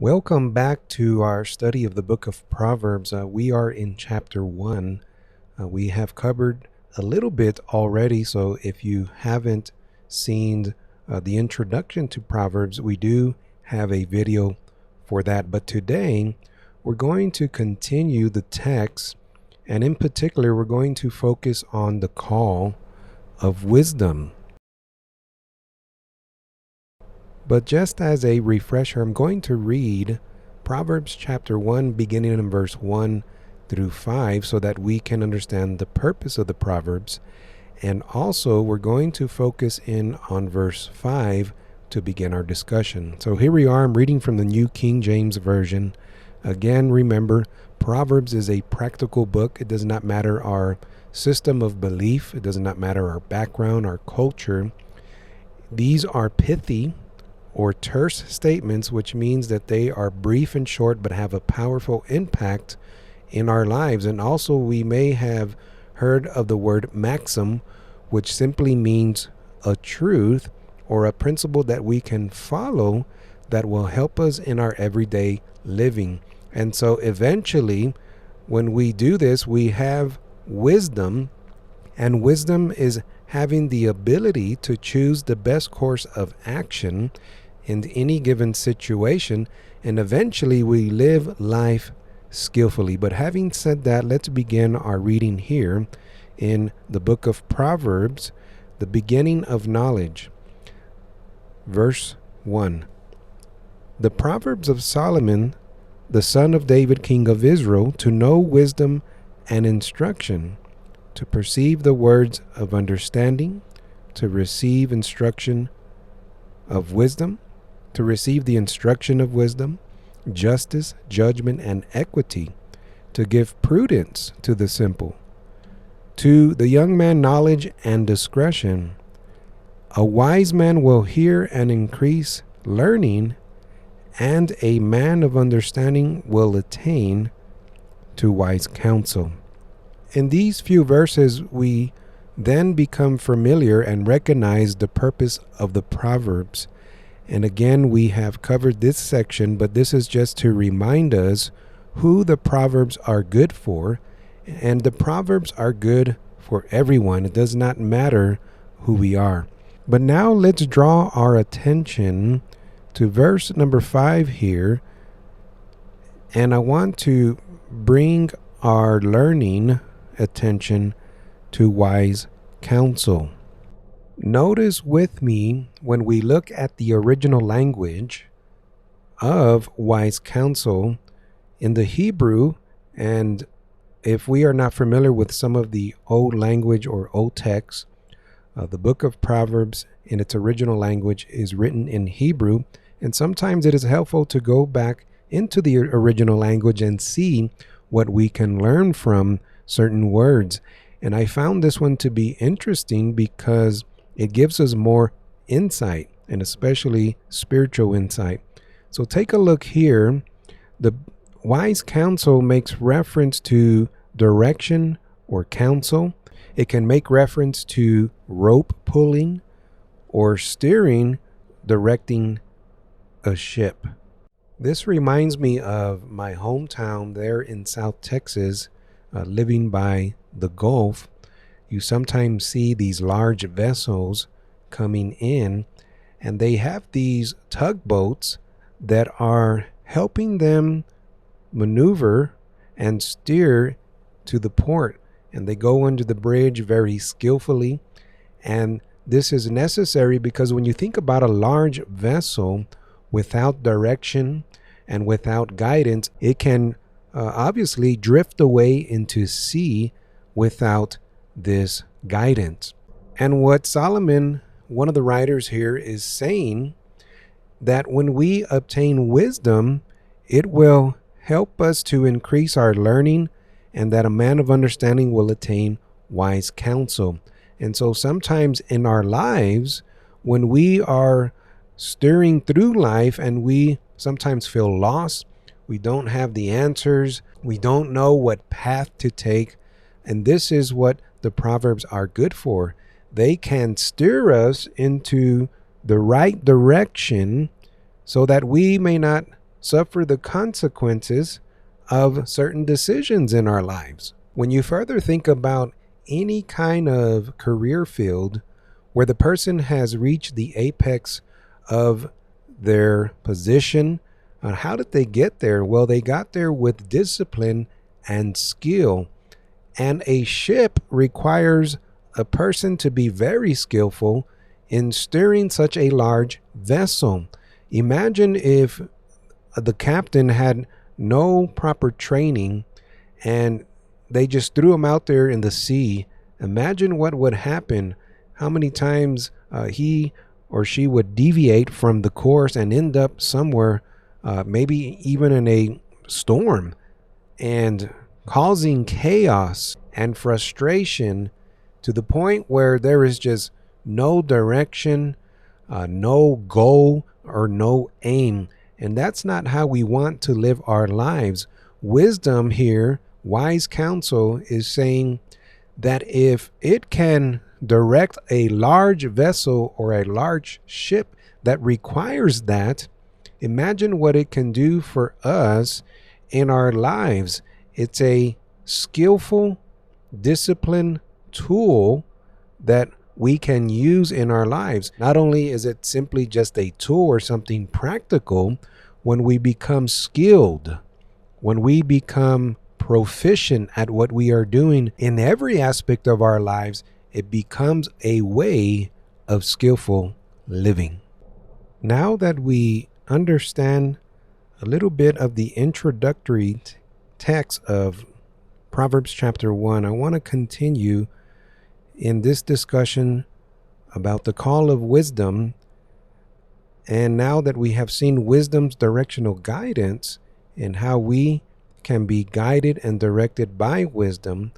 Welcome back to our study of the book of Proverbs. We are in chapter 1. We have covered a little bit already, so if you haven't seen the introduction to Proverbs, we do have a video for that. But today, we're going to continue the text, and in particular, we're going to focus on the call of wisdom. But just as a refresher, I'm going to read Proverbs chapter 1, beginning in verse 1 through 5, so that we can understand the purpose of the Proverbs. And also, we're going to focus in on verse 5 to begin our discussion. So here we are. I'm reading from the New King James Version. Again, remember, Proverbs is a practical book. It does not matter our system of belief. It does not matter our background, our culture. These are pithy, or terse statements, which means that they are brief and short but have a powerful impact in our lives. And also, we may have heard of the word maxim, which simply means a truth or a principle that we can follow that will help us in our everyday living. And so eventually, when we do this, we have wisdom, and wisdom is having the ability to choose the best course of action in any given situation, and eventually we live life skillfully. But having said that, let's begin our reading here in the book of Proverbs, the beginning of knowledge. Verse 1. The Proverbs of Solomon, the son of David, king of Israel, to know wisdom and instruction, to perceive the words of understanding, to receive instruction of wisdom, to receive the instruction of wisdom, justice, judgment, and equity, to give prudence to the simple, to the young man knowledge and discretion. A wise man will hear and increase learning, and a man of understanding will attain to wise counsel. In these few verses, we then become familiar and recognize the purpose of the Proverbs. And again, we have covered this section, but this is just to remind us who the Proverbs are good for. And the Proverbs are good for everyone. It does not matter who we are. But now let's draw our attention to verse number 5 here. And I want to bring our learning attention to wise counsel. Notice with me when we look at the original language of wise counsel in the Hebrew, and if we are not familiar with some of the old language or old texts, the book of Proverbs in its original language is written in Hebrew, and sometimes it is helpful to go back into the original language and see what we can learn from certain words. And I found this one to be interesting because it gives us more insight, and especially spiritual insight. So take a look here. The wise counsel makes reference to direction or counsel. It can make reference to rope pulling or steering, directing a ship. This reminds me of my hometown there in South Texas, living by the Gulf. You sometimes see these large vessels coming in, and they have these tugboats that are helping them maneuver and steer to the port. And they go under the bridge very skillfully. And this is necessary because when you think about a large vessel without direction and without guidance, it can obviously drift away into sea without this guidance. And what Solomon, one of the writers here, is saying that when we obtain wisdom, it will help us to increase our learning, and that a man of understanding will attain wise counsel. And so sometimes in our lives, when we are steering through life and we sometimes feel lost, we don't have the answers, we don't know what path to take, and this is what the Proverbs are good for. They can steer us into the right direction so that we may not suffer the consequences of certain decisions in our lives. When you further think about any kind of career field where the person has reached the apex of their position, how did they get there? Well, they got there with discipline and skill. And a ship requires a person to be very skillful in steering such a large vessel. Imagine if the captain had no proper training and they just threw him out there in the sea. Imagine what would happen, how many times he or she would deviate from the course and end up somewhere, maybe even in a storm, and causing chaos and frustration to the point where there is just no direction, no goal, or no aim. And that's not how we want to live our lives. Wisdom here, wise counsel, is saying that if it can direct a large vessel or a large ship that requires that, imagine what it can do for us in our lives. It's a skillful, disciplined tool that we can use in our lives. Not only is it simply just a tool or something practical, when we become skilled, when we become proficient at what we are doing in every aspect of our lives, it becomes a way of skillful living. Now that we understand a little bit of the introductory text of Proverbs chapter 1, I want to continue in this discussion about the call of wisdom. And now that we have seen wisdom's directional guidance and how we can be guided and directed by wisdom,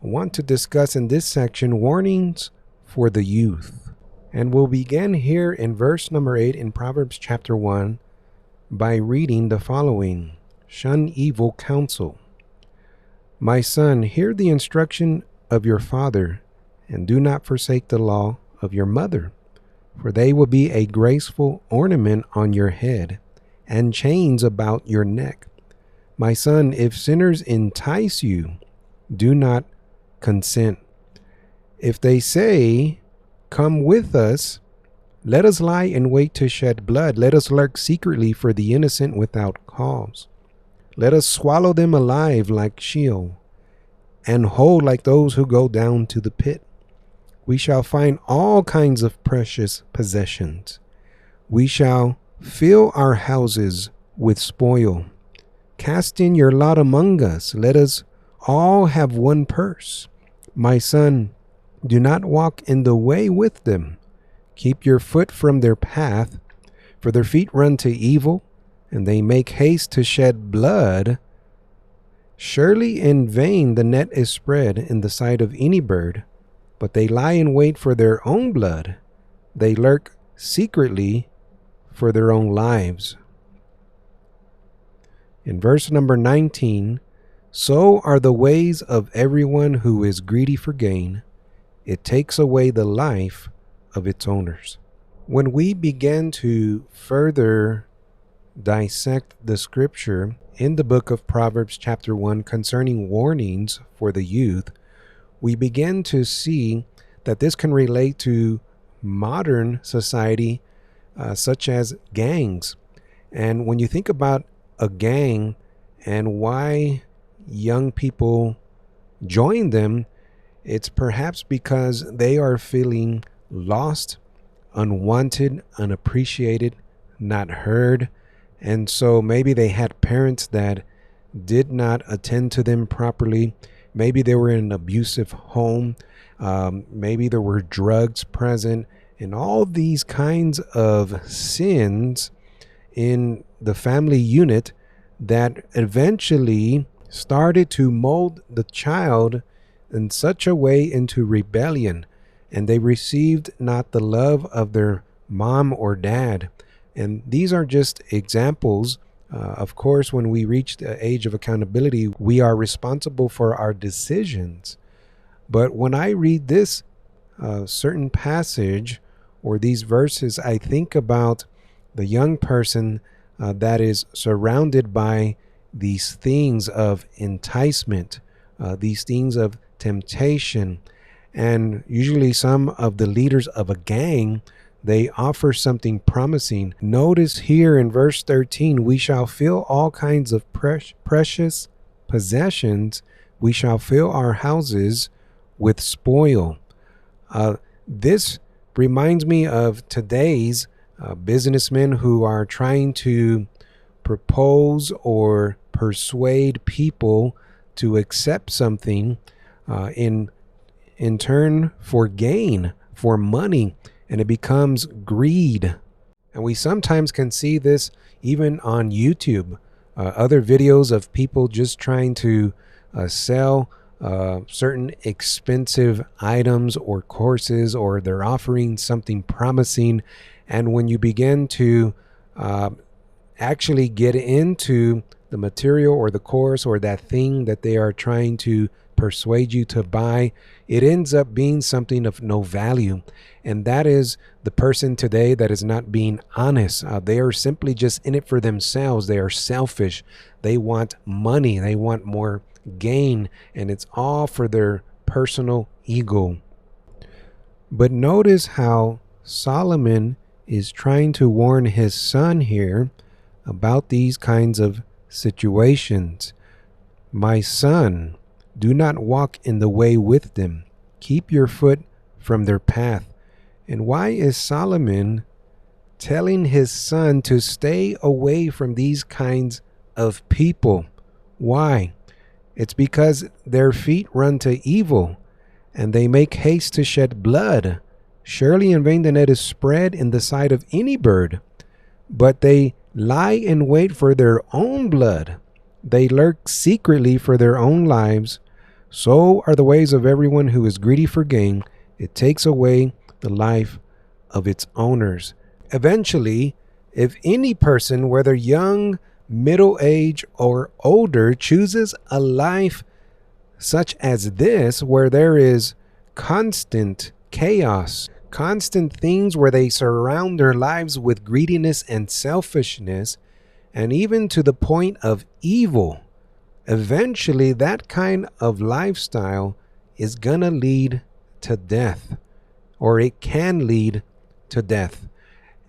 I want to discuss in this section warnings for the youth. And we'll begin here in verse number 8 in Proverbs chapter 1 by reading the following. Shun evil counsel. My son, hear the instruction of your father, and do not forsake the law of your mother, for they will be a graceful ornament on your head and chains about your neck. My son, if sinners entice you, do not consent. If they say, come with us, let us lie in wait to shed blood. Let us lurk secretly for the innocent without cause. Let us swallow them alive like Sheol, and whole like those who go down to the pit. We shall find all kinds of precious possessions. We shall fill our houses with spoil. Cast in your lot among us. Let us all have one purse. My son, do not walk in the way with them. Keep your foot from their path, for their feet run to evil, and they make haste to shed blood. Surely in vain the net is spread in the sight of any bird, but they lie in wait for their own blood. They lurk secretly for their own lives. In verse number 19, so are the ways of everyone who is greedy for gain. It takes away the life of its owners. When we begin to further dissect the scripture in the book of Proverbs chapter 1 concerning warnings for the youth, we begin to see that this can relate to modern society, such as gangs. And when you think about a gang and why young people join them, it's perhaps because they are feeling lost, unwanted, unappreciated, not heard. And so maybe they had parents that did not attend to them properly. Maybe they were in an abusive home. Maybe there were drugs present, and all these kinds of sins in the family unit that eventually started to mold the child in such a way into rebellion, and they received not the love of their mom or dad. And these are just examples. Of course, when we reach the age of accountability, we are responsible for our decisions. But when I read this certain passage or these verses, I think about the young person that is surrounded by these things of enticement, these things of temptation. And usually some of the leaders of a gang, they offer something promising. Notice here in verse 13, we shall fill all kinds of precious possessions. We shall fill our houses with spoil. This reminds me of today's businessmen who are trying to propose or persuade people to accept something in turn for gain, for money, and it becomes greed. And we sometimes can see this even on YouTube, other videos of people just trying to sell certain expensive items or courses, or they're offering something promising. And when you begin to actually get into the material or the course or that thing that they are trying to persuade you to buy, it ends up being something of no value. And that is the person today that is not being honest. They are simply just in it for themselves. They are selfish. They want money. They want more gain, and it's all for their personal ego. But notice how Solomon is trying to warn his son here about these kinds of situations. My son, do not walk in the way with them. Keep your foot from their path. And why is Solomon telling his son to stay away from these kinds of people? Why? It's because their feet run to evil, and they make haste to shed blood. Surely in vain the net is spread in the sight of any bird, but they lie in wait for their own blood. They lurk secretly for their own lives. So are the ways of everyone who is greedy for gain. It takes away the life of its owners. Eventually, if any person, whether young, middle age, or older, chooses a life such as this, where there is constant chaos, constant things where they surround their lives with greediness and selfishness, and even to the point of evil, eventually that kind of lifestyle is gonna lead to death, or it can lead to death.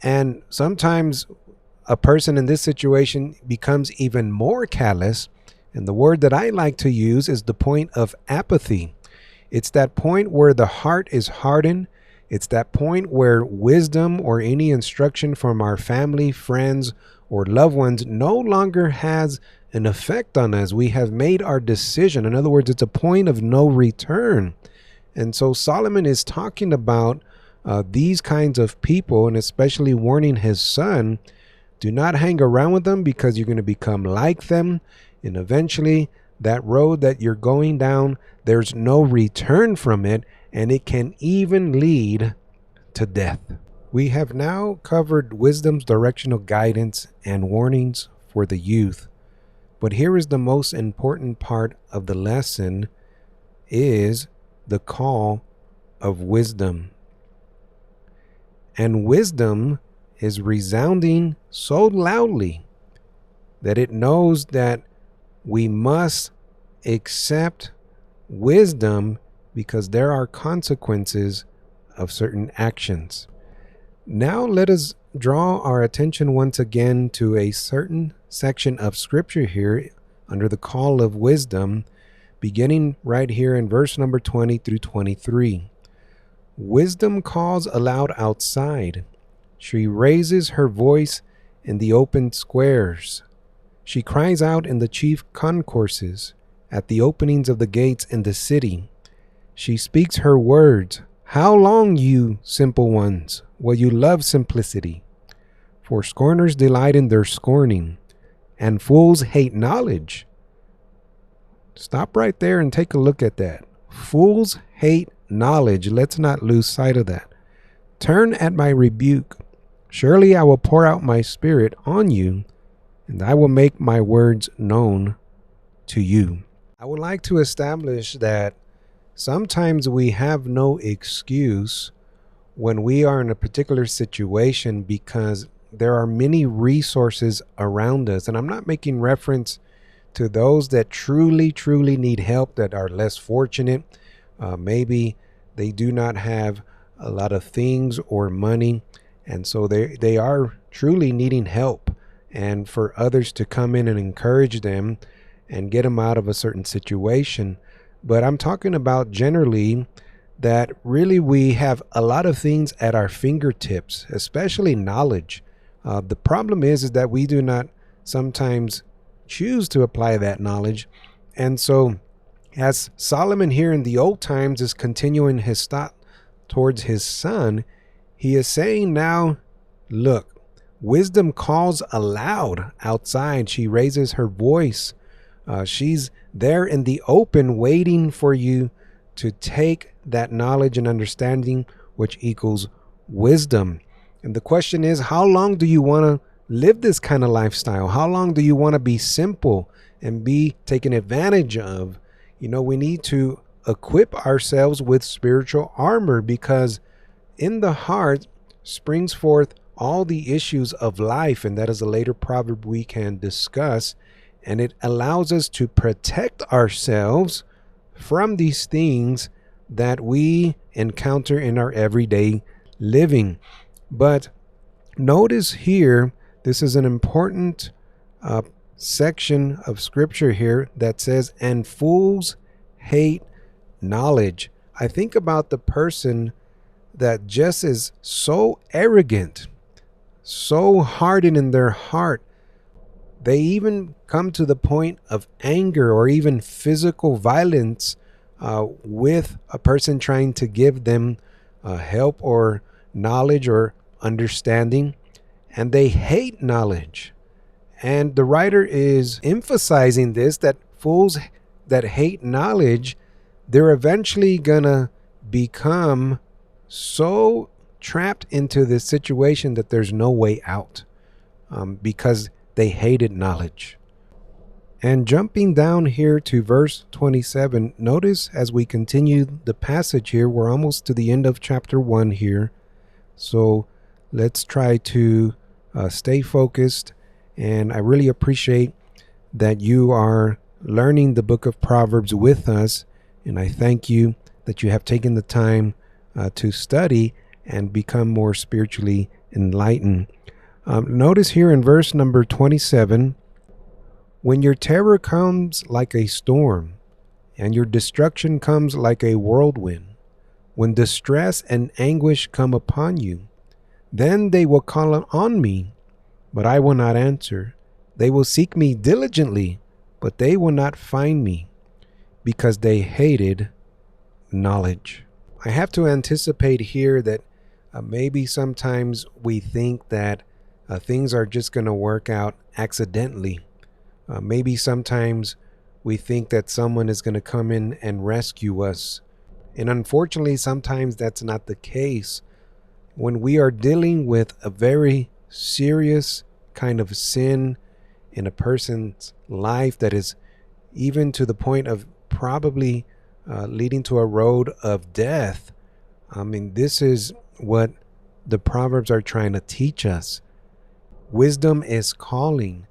And sometimes a person in this situation becomes even more callous, and the word that I like to use is the point of apathy. It's that point where the heart is hardened. It's that point where wisdom or any instruction from our family, friends, or loved ones no longer has an effect on us. We have made our decision. In other words, it's a point of no return. And so Solomon is talking about these kinds of people, and especially warning his son, do not hang around with them, because you're going to become like them. And eventually that road that you're going down, there's no return from it, and it can even lead to death. We have now covered wisdom's directional guidance and warnings for the youth. But here is the most important part of the lesson, is the call of wisdom. And wisdom is resounding so loudly that it knows that we must accept wisdom, because there are consequences of certain actions. Now let us draw our attention once again to a certain section of scripture here under the call of wisdom, beginning right here in verse number 20 through 23. Wisdom calls aloud outside. She raises her voice in the open squares. She cries out in the chief concourses, at the openings of the gates in the city. She speaks her words. How long, you simple ones, will you love simplicity? For scorners delight in their scorning, and fools hate knowledge. Stop right there and take a look at that. Fools hate knowledge. Let's not lose sight of that. Turn at my rebuke. Surely I will pour out my spirit on you, and I will make my words known to you. I would like to establish that sometimes we have no excuse when we are in a particular situation, because there are many resources around us. And I'm not making reference to those that truly, truly need help, that are less fortunate. Maybe they do not have a lot of things or money, and so they are truly needing help, and for others to come in and encourage them and get them out of a certain situation. But I'm talking about generally that really we have a lot of things at our fingertips, especially knowledge. The problem is that we do not sometimes choose to apply that knowledge. And so as Solomon here in the old times is continuing his thought towards his son, he is saying now, look, wisdom calls aloud outside. She raises her voice. She's there in the open waiting for you to take that knowledge and understanding, which equals wisdom. And the question is, how long do you want to live this kind of lifestyle? How long do you want to be simple and be taken advantage of? We need to equip ourselves with spiritual armor, because in the heart springs forth all the issues of life. And that is a later proverb we can discuss. And it allows us to protect ourselves from these things that we encounter in our everyday living. But notice here, this is an important section of scripture here that says, and fools hate knowledge. I think about the person that just is so arrogant, so hardened in their heart. They even come to the point of anger or even physical violence with a person trying to give them help or knowledge or understanding, and they hate knowledge. And the writer is emphasizing this, that fools that hate knowledge, they're eventually gonna become so trapped into this situation that there's no way out, because they hated knowledge. And jumping down here to verse 27, notice as we continue the passage here, we're almost to the end of chapter 1 here. So let's try to stay focused. And I really appreciate that you are learning the book of Proverbs with us. And I thank you that you have taken the time to study and become more spiritually enlightened. Notice here in verse number 27, when your terror comes like a storm and your destruction comes like a whirlwind, when distress and anguish come upon you, then they will call on me, but I will not answer. They will seek me diligently, but they will not find me, because they hated knowledge. I have to anticipate here that maybe sometimes we think that things are just going to work out accidentally. Maybe sometimes we think that someone is going to come in and rescue us. And unfortunately, sometimes that's not the case. When we are dealing with a very serious kind of sin in a person's life that is even to the point of probably leading to a road of death, this is what the Proverbs are trying to teach us. Wisdom is calling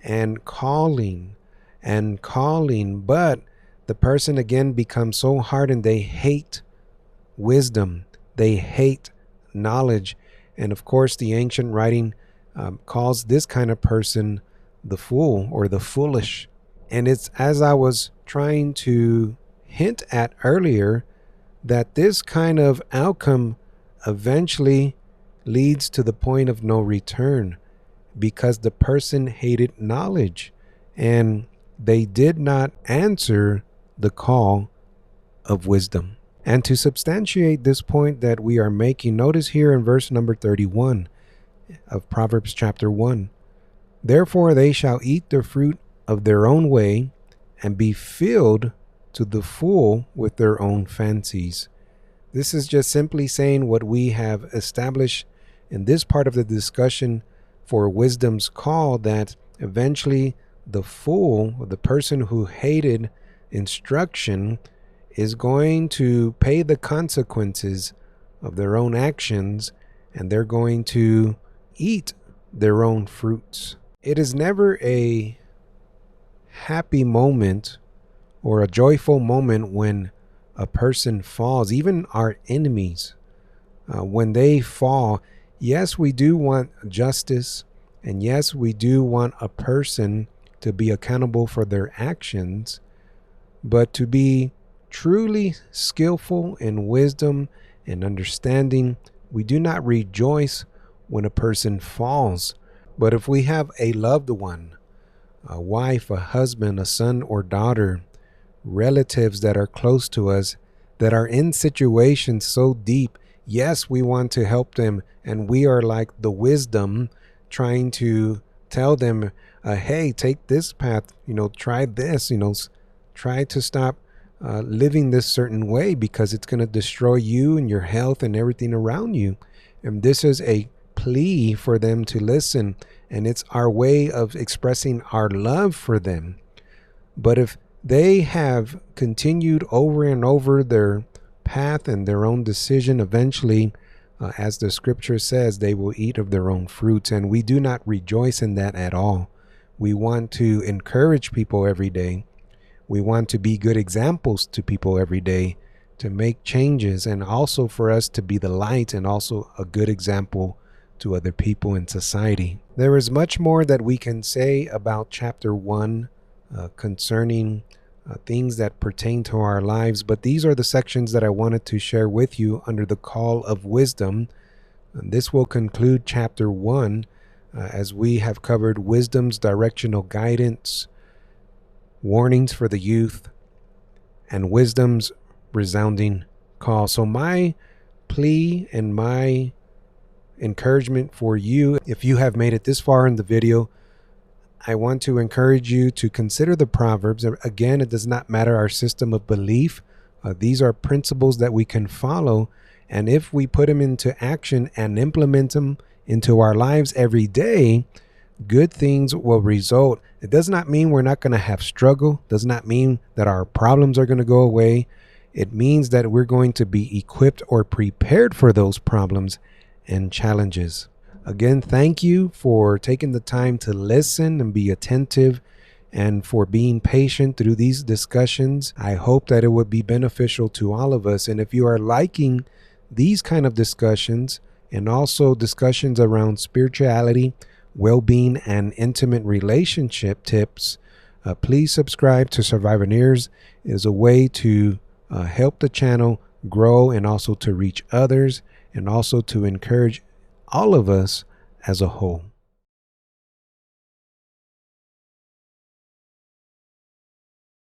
and calling and calling, but the person again becomes so hardened. They hate wisdom. They hate knowledge. And of course, the ancient writing calls this kind of person the fool or the foolish. And it's, as I was trying to hint at earlier, that this kind of outcome eventually leads to the point of no return, because the person hated knowledge and they did not answer the call of wisdom. And to substantiate this point that we are making, notice here in verse number 31 of Proverbs chapter 1, therefore they shall eat the fruit of their own way and be filled to the full with their own fancies. This is just simply saying what we have established in this part of the discussion for wisdom's call, that eventually the fool, or the person who hated instruction, is going to pay the consequences of their own actions, and they're going to eat their own fruits. It is never a happy moment or a joyful moment when a person falls, even our enemies. When they fall, yes, we do want justice, and yes, we do want a person to be accountable for their actions, but to be truly skillful in wisdom and understanding, we do not rejoice when a person falls. But if we have a loved one, a wife, a husband, a son or daughter, relatives that are close to us, that are in situations so deep, yes, we want to help them, and we are like the wisdom trying to tell them, hey, take this path, try this, try to stop living this certain way, because it's going to destroy you and your health and everything around you. And this is a plea for them to listen, and it's our way of expressing our love for them. But if they have continued over and over their path and their own decision, eventually, as the scripture says, they will eat of their own fruits. And we do not rejoice in that at all. We want to encourage people every day. We want to be good examples to people every day, to make changes, and also for us to be the light and also a good example to other people in society. There is much more that we can say about chapter 1 concerning things that pertain to our lives, but these are the sections that I wanted to share with you under the call of wisdom. And this will conclude chapter 1 as we have covered wisdom's directional guidance, warnings for the youth, and wisdom's resounding call. So my plea and my encouragement for you, if you have made it this far in the video, I want to encourage you to consider the Proverbs. Again, it does not matter our system of belief. These are principles that we can follow. And if we put them into action and implement them into our lives every day, good things will result. It does not mean we're not going to have struggle. It does not mean that our problems are going to go away. It means that we're going to be equipped or prepared for those problems and challenges. Again, thank you for taking the time to listen and be attentive, and for being patient through these discussions. I hope that it would be beneficial to all of us. And if you are liking these kind of discussions, and also discussions around spirituality, well-being, and intimate relationship tips, please subscribe to Survivoneers. It is a way to help the channel grow, and also to reach others, and also to encourage all of us as a whole.